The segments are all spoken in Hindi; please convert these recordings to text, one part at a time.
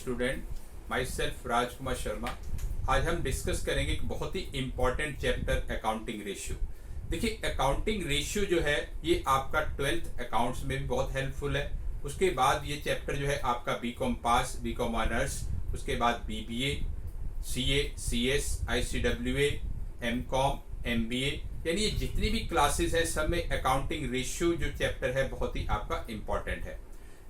Student, my self Rajkumar Sharma. आज हम डिस्कस करेंगे एक बहुत ही इंपॉर्टेंट चैप्टर अकाउंटिंग रेशियो। देखिए, अकाउंटिंग रेशियो जो है ये आपका 12th अकाउंट्स में भी बहुत हेल्पफुल है। उसके बाद ये चैप्टर जो है आपका बीकॉम पास, बीकॉम ऑनर्स, उसके बाद BBA, CA, CS, ICWA, MCom, MBA, यानी ये जितनी भी क्लासेस हैं सब में अकाउंटिंग रेशियो जो चैप्टर है बहुत ही आपका इंपॉर्टेंट है।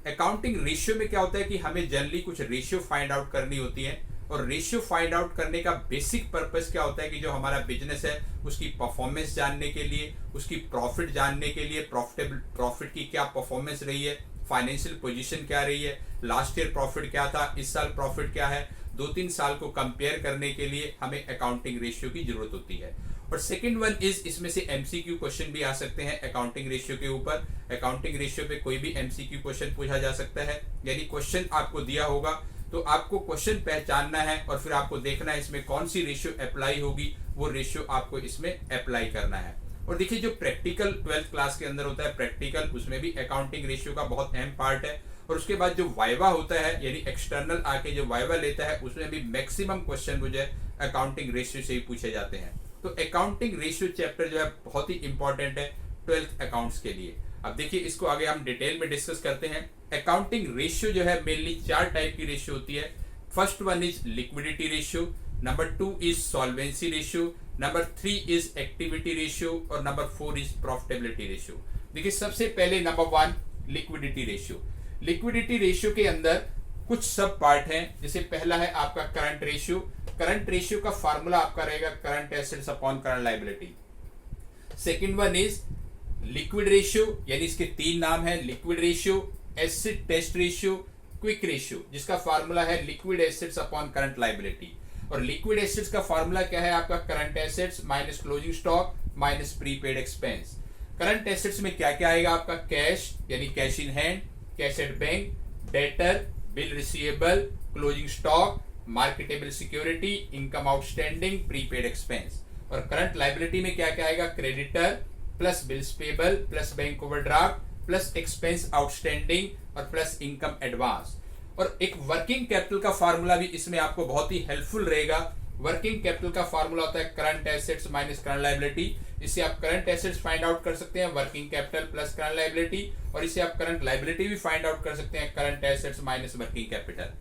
अकाउंटिंग रेशियो में क्या होता है कि हमें जनरली कुछ रेशियो फाइंड आउट करनी होती है, और रेशियो फाइंड आउट करने का बेसिक पर्पस क्या होता है कि जो हमारा बिजनेस है उसकी परफॉर्मेंस जानने के लिए, उसकी प्रॉफिट जानने के लिए, प्रॉफिट की क्या परफॉर्मेंस रही है, फाइनेंशियल पोजीशन क्या रही है, लास्ट ईयर प्रॉफिट क्या था, इस साल प्रॉफिट क्या है, 2-3 साल को कंपेयर करने के लिए हमें अकाउंटिंग रेशियो की जरूरत होती है। और सेकंड वन इज, इसमें से एमसीक्यू क्वेश्चन भी आ सकते हैं अकाउंटिंग रेशियो के ऊपर। अकाउंटिंग रेशियो पे कोई भी एमसीक्यू क्वेश्चन पूछा जा सकता है, यानी क्वेश्चन आपको दिया होगा तो आपको क्वेश्चन पहचानना है और फिर आपको देखना है इसमें कौन सी रेशियो अप्लाई होगी, वो रेशियो आपको इसमें अप्लाई करना है। और देखिए, जो प्रैक्टिकल 12th क्लास के अंदर होता है प्रैक्टिकल, उसमें भी अकाउंटिंग रेशियो का बहुत अहम पार्ट है। और उसके बाद जो वाइवा होता है, यानी एक्सटर्नल आके जो वाइवा लेता है, उसमें भी मैक्सिमम क्वेश्चन मुझे अकाउंटिंग रेशियो से ही पूछे जाते हैं। तो अकाउंटिंग रेशियो चैप्टर जो है बहुत ही इंपॉर्टेंट है 12th अकाउंट्स के लिए। अब देखिए, इसको आगे हम डिटेल में डिस्कस करते हैं। अकाउंटिंग रेशियो जो है मेनली 4 टाइप की रेशियो होती है। First one is liquidity ratio, number 2 is solvency ratio, number 3 is activity ratio और नंबर 4 इज प्रॉफिटेबिलिटी रेशियो। देखिए, सबसे पहले number 1 liquidity ratio. Liquidity ratio के अंदर कुछ सब पार्ट हैं। जैसे पहला है आपका करंट रेशियो। करंट रेशियो का फार्मूला आपका रहेगा current assets upon current liability. Second one is liquid ratio, यानी इसके 3 नाम है, liquid ratio, acid test ratio, quick ratio, जिसका फार्मूला है liquid assets upon current liability. और लिक्विड एसेट्स का फार्मूला क्या है आपका, current assets minus closing stock minus prepaid expense. Current assets में क्या क्या आएगा आपका, कैश यानी cash in hand, cash at bank, debtor, bill receivable, closing stock, marketable security, income outstanding, prepaid expense. और करंट लायबिलिटी में क्या क्या आएगा, creditor plus bills payable plus bank overdraft plus expense outstanding और प्लस इनकम एडवांस। और एक वर्किंग कैपिटल का फार्मूला भी इसमें आपको बहुत ही हेल्पफुल रहेगा। वर्किंग कैपिटल का फार्मूला होता है current assets minus current liability. इससे आप करंट एसेट्स फाइंड आउट कर सकते हैं, working capital plus current liability, और इससे आप करंट लायबिलिटी भी फाइंड आउट कर सकते हैं, current assets minus working capital.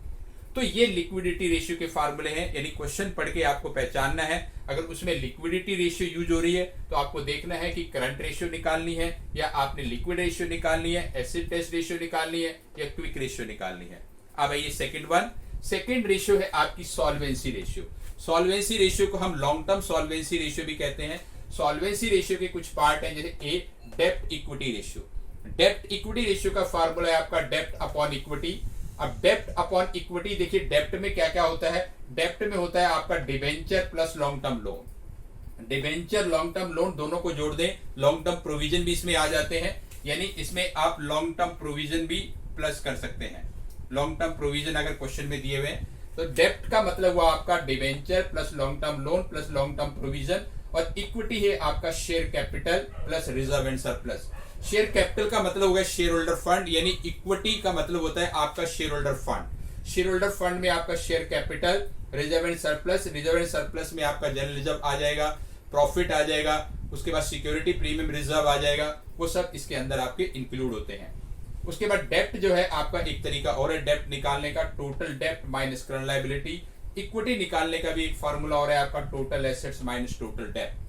तो ये लिक्विडिटी रेशियो के फार्मूले हैं, यानी क्वेश्चन पढ़ के आपको पहचानना है। अगर उसमें लिक्विडिटी रेशियो यूज हो रही है तो आपको देखना है कि करंट रेशियो निकालनी है या आपने लिक्विड रेशियो निकालनी है, एसिड टेस्ट रेशियो निकालनी है या क्विक रेशियो निकालनी है। अब आइए सेकंड वन। सेकंड रेशियो है आपकी सॉल्वेंसी रेशियो। सॉल्वेंसी रेशियो को हम लॉन्ग टर्म सॉल्वेंसी रेशियो भी कहते हैं। सॉल्वेंसी रेशियो के कुछ पार्ट हैं, जैसे ए डेप्ट इक्विटी रेशियो। डेप्ट इक्विटी रेशियो का फार्मूला है आपका डेप्ट अपॉन इक्विटी। अब डेप्ट अपॉन इक्विटी, देखिए डेप्ट में क्या क्या होता है, डेप्ट में होता है आपका debenture plus long term loan. Debenture long term loan दोनों को जोड़ दें, लॉन्ग टर्म प्रोविजन भी इसमें आ जाते हैं, यानी इसमें आप लॉन्ग टर्म प्रोविजन भी प्लस कर सकते हैं। लॉन्ग टर्म प्रोविजन अगर क्वेश्चन में दिए हुए हैं तो डेप्ट का मतलब हुआ आपका debenture plus long term loan plus long term provision, और इक्विटी है आपका share capital plus reserve and surplus. Share capital का मतलब होगा शेयर होल्डर फंड, यानी इक्विटी का मतलब होता है आपका share holder fund. Share holder fund में आपका share capital, reserve and surplus, reserve and surplus में आपका जनरल रिजर्व आ जाएगा, प्रॉफिट आ जाएगा, उसके बाद सिक्योरिटी प्रीमियम रिजर्व आ जाएगा, वो सब इसके अंदर आपके इंक्लूड होते हैं। उसके बाद डेप्ट जो है आपका एक तरीका और है डेप्ट निकालने का, टोटल डेप्ट माइनस करंट लायबिलिटी। इक्विटी निकालने का भी एक फार्मूला और है आपका टोटल एसेट्स माइनस टोटल डेप्ट।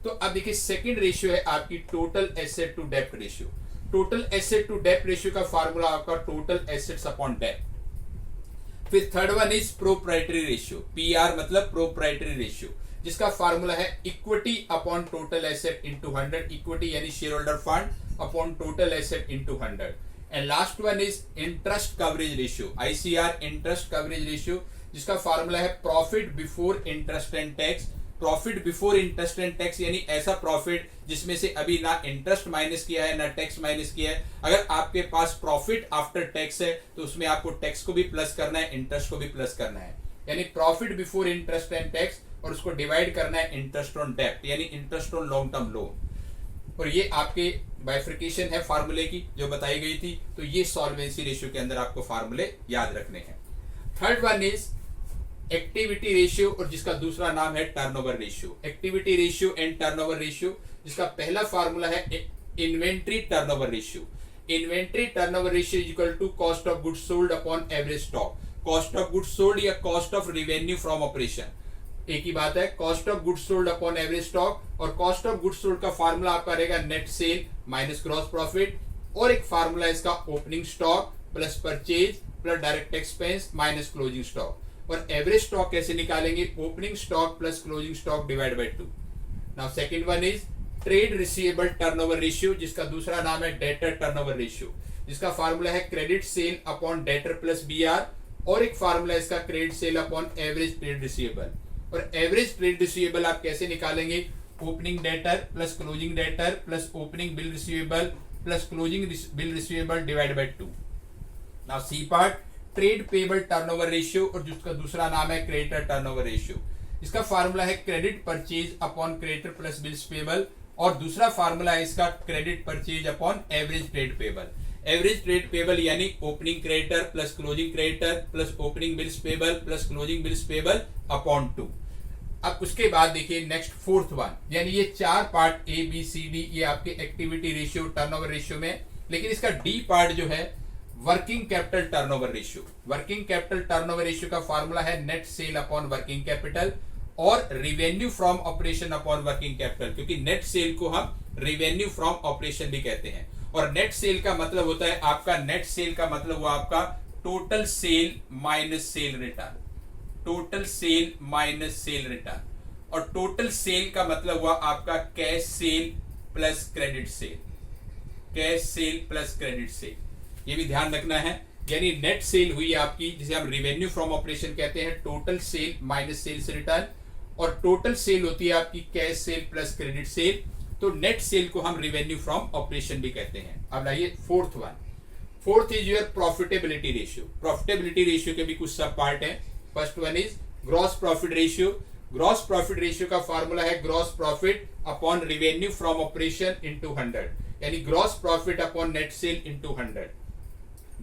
तो अब देखिए, सेकंड रेशियो है आपकी total asset to dept ratio. Total asset to dept ratio का फार्मूला आपका टोटल एसेट्स अपॉन डेप्ट। फिर third one is proprietary ratio, PR मतलब प्रोप्राइटरी रेशियो, जिसका फार्मूला है equity upon total asset into 100। Equity यानी share holder fund upon total asset into 100। And last one is interest coverage ratio, ICR, interest coverage ratio, जिसका फार्मूला है profit before interest and tax. Profit before interest and tax यानी ऐसा प्रॉफिट जिसमें से अभी ना इंटरेस्ट माइनस किया है ना टैक्स माइनस किया है। अगर आपके पास प्रॉफिट आफ्टर टैक्स है तो उसमें आपको टैक्स को भी प्लस करना है, इंटरेस्ट को भी प्लस करना है, यानी profit before interest and tax, और उसको डिवाइड करना है इंटरेस्ट ऑन डेप्ट यानी interest on long term loan. और ये आपके बाइफर्केशन है फार्मूले की जो बताई गई थी। तो ये सॉल्वेंसी रेशियो के अंदर आपको फार्मूले याद रखने हैं। Third one is activity ratio और जिसका दूसरा नाम है turnover ratio. Activity ratio and turnover ratio, जिसका पहला फार्मूला है inventory turnover ratio. Inventory turnover ratio is equal to cost of goods sold upon average stock. Cost of goods sold या cost of revenue from operation एक ही बात है। Cost of goods sold upon average stock, और कॉस्ट ऑफ गुड्स सोल्ड का फार्मूला आपका रहेगा net sale minus gross profit, और एक फार्मूला इसका opening stock plus purchase plus direct expense minus closing stock. और एवरेज स्टॉक कैसे निकालेंगे? Opening stock plus closing stock divide by 2। Now second one is trade receivable turnover ratio, जिसका दूसरा नाम है डेटर टर्नओवर रेशियो, जिसका फार्मूला है credit sale upon debtor plus BR, और एक फार्मूला इसका credit sale upon average trade receivable. और एवरेज ट्रेड रिसीवेबल आप कैसे निकालेंगे? Opening debtor plus closing debtor plus opening bill receivable plus closing bill receivable divide by 2। Now C part trade payable turnover ratio, और जिसका दूसरा नाम है क्रेडिटर टर्नओवर रेशियो। इसका फार्मूला है credit purchase upon creditor plus bills payable, और दूसरा फार्मूला है इसका credit purchase upon average trade payable. Average trade payable यानी opening creditor plus closing creditor plus opening bills payable plus closing bills payable upon 2। अब उसके बाद देखिए नेक्स्ट फोर्थ वन, यानी ये चार part A B C D ये आपके एक्टिविटी रेशियो टर्नओवर रेशियो में, लेकिन इसका डी पार्ट जो है working capital turnover ratio. Working capital turnover ratio का फार्मूला है net sale upon working capital, और revenue from operation upon working capital, क्योंकि नेट सेल को हम रिवेन्यू फ्रॉम ऑपरेशन भी कहते हैं। और नेट सेल का मतलब होता है आपका, नेट सेल का मतलब हुआ आपका total sale minus cell return. Total sale minus cell return, और टोटल सेल का मतलब हुआ आपका cash sale plus credit cell. Cash sale plus credit cell, ये भी ध्यान रखना है। यानी नेट सेल हुई आपकी, जिसे हम रिवेन्यू फ्रॉम ऑपरेशन कहते हैं, total sale minus sales return, और टोटल सेल होती है आपकी cash sale plus credit sale. तो नेट सेल को हम रिवेन्यू फ्रॉम ऑपरेशन भी कहते हैं। अब लाइए fourth one. Fourth is your profitability ratio. Profitability ratio के भी कुछ सब पार्ट है। First one is gross profit ratio. Gross profit ratio का फार्मूला है gross profit upon revenue from operation into 100, यानी gross profit upon net sale into 100।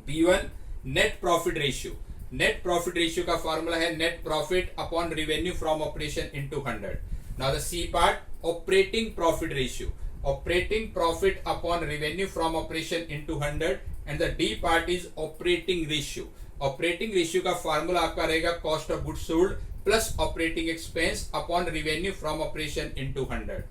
B1 net profit ratio. Net profit ratio का फार्मूला है net profit upon revenue from operation into 100। Now the C part operating profit ratio. Operating profit upon revenue from operation into 100, and the D part is operating ratio. Operating ratio का फार्मूला आपका रहेगा cost of goods sold plus operating expense upon revenue from operation into 100,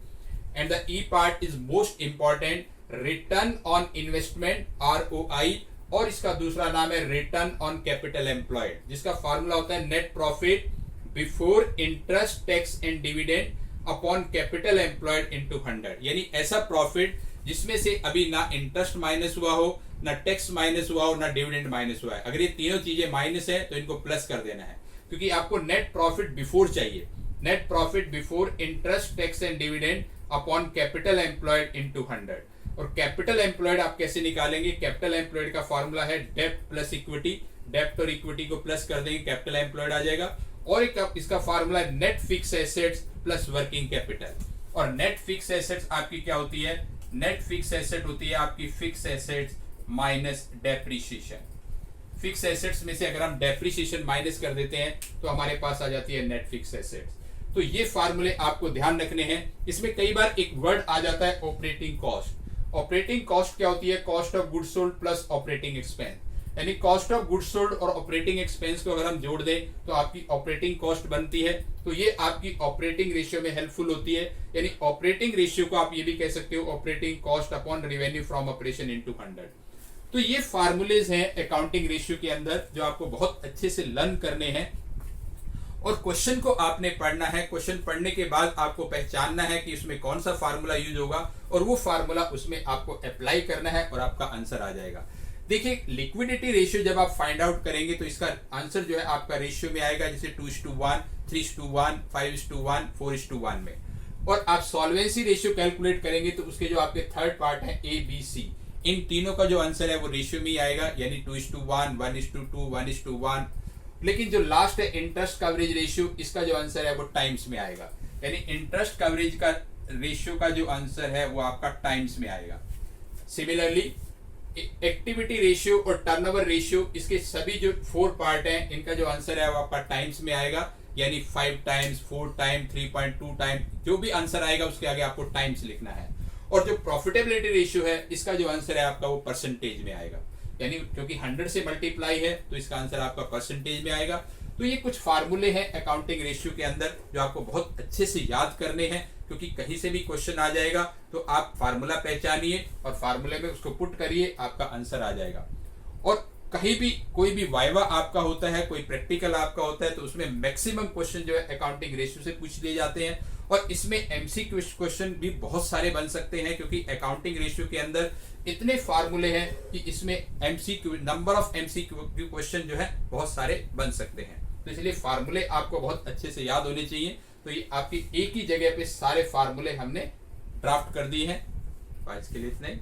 and the E part is most important return on investment ROI, और इसका दूसरा नाम है रिटर्न ऑन कैपिटल एम्प्लॉयड, जिसका फार्मूला होता है net profit before interest tax and dividend upon capital employed into 100। यानी ऐसा प्रॉफिट जिसमें से अभी ना इंटरेस्ट माइनस हुआ हो, ना टैक्स माइनस हुआ हो, ना डिविडेंड माइनस हुआ है। अगर ये तीनों चीजें माइनस है तो इनको प्लस कर देना है, क्योंकि आपको नेट प्रॉफिट बिफोर चाहिए। Net profit before interest tax and dividend upon capital employed into 100। और कैपिटल एम्प्लॉयड आप कैसे निकालेंगे? कैपिटल एम्प्लॉयड का फॉर्मूला है डेप्ट प्लस इक्विटी। डेप्ट और इक्विटी को प्लस कर देंगे, कैपिटल एम्प्लॉयड आ जाएगा। और एक इसका फॉर्मूला है net fix assets plus working capital. और नेट फिक्स एसेट्स आपकी क्या होती है? नेट फिक्स एसेट होती है आपकी fix assets minus depreciation. Fix assets में से अगर हम डेप्रिसिएशन माइनस कर देते हैं तो हमारे पास आ जाती है नेट फिक्स एसेट्स। तो ये फार्मूले आपको ध्यान रखने हैं। इसमें कई बार एक वर्ड आ जाता है ऑपरेटिंग कॉस्ट। ऑपरेटिंग कॉस्ट क्या होती है? Cost of goods sold plus operating expense, यानी कॉस्ट ऑफ गुड्स सोल्ड और ऑपरेटिंग एक्सपेंस को अगर हम जोड़ दें तो आपकी ऑपरेटिंग कॉस्ट बनती है। तो ये आपकी ऑपरेटिंग रेशियो में हेल्पफुल होती है। यानी ऑपरेटिंग रेशियो को आप ये भी कह सकते हो operating cost upon revenue from operation into 100। तो ये फार्मूलेज हैं अकाउंटिंग रेशियो के अंदर जो आपको बहुत अच्छे से लर्न करने हैं। और क्वेश्चन को आपने पढ़ना है। क्वेश्चन पढ़ने के बाद आपको पहचानना है कि उसमें कौन सा फार्मूला यूज होगा, और वो फार्मूला उसमें आपको अप्लाई करना है और आपका आंसर आ जाएगा। देखिए लिक्विडिटी रेशियो जब आप फाइंड आउट करेंगे तो इसका आंसर जो है आपका रेशियो में आएगा, जैसे 2:1, 3:1, 5:1, 4:1 में। और आप सॉल्वेंसी रेशियो कैलकुलेट करेंगे तो उसके जो आपके थर्ड पार्ट है ABC, इन तीनों का जो आंसर है वो रेशियो में ही आएगा, यानी 2:1, 1:2, 1:1। लेकिन जो लास्ट है इंटरेस्ट कवरेज रेशियो, इसका जो आंसर है वो टाइम्स में आएगा, यानी इंटरेस्ट कवरेज का रेशियो का जो आंसर है वो आपका टाइम्स में आएगा। सिमिलरली एक्टिविटी रेशियो और टर्नओवर रेशियो, इसके सभी जो 4 पार्ट हैं, इनका जो आंसर है वो आपका टाइम्स में आएगा, यानी 5 टाइम्स, 4 टाइम, 3.2 टाइम, जो भी आंसर आएगा उसके आगे आपको टाइम्स लिखना है। और जो प्रॉफिटेबिलिटी रेशियो है, इसका जो आंसर है आपका वो परसेंटेज में आएगा, यानी क्योंकि 100 से मल्टीप्लाई है तो इसका आंसर आपका परसेंटेज में आएगा। तो ये कुछ फार्मूले हैं अकाउंटिंग रेशियो के अंदर जो आपको बहुत अच्छे से याद करने हैं, क्योंकि कहीं से भी क्वेश्चन आ जाएगा तो आप फार्मूला पहचानिए और फार्मूले में उसको पुट करिए, आपका आंसर आ जाएगा। और कहीं भी कोई भी वाइवा आपका होता है, कोई प्रैक्टिकल आपका होता है, तो उसमें मैक्सिमम क्वेश्चन जो है अकाउंटिंग रेशियो से पूछ लिए जाते हैं। और इसमें एमसीक्यू क्वेश्चन भी बहुत सारे बन सकते हैं, क्योंकि अकाउंटिंग रेशियो के अंदर इतने फार्मूले हैं कि इसमें MCQ, number of MCQ question जो है बहुत सारे बन सकते हैं। तो इसलिए फार्मूले आपको बहुत अच्छे से याद होने चाहिए। तो ये आपकी एक ही जगह पे सारे फार्मूले हमने ड्राफ्ट कर दिए हैं। आज के लिए इतना ही।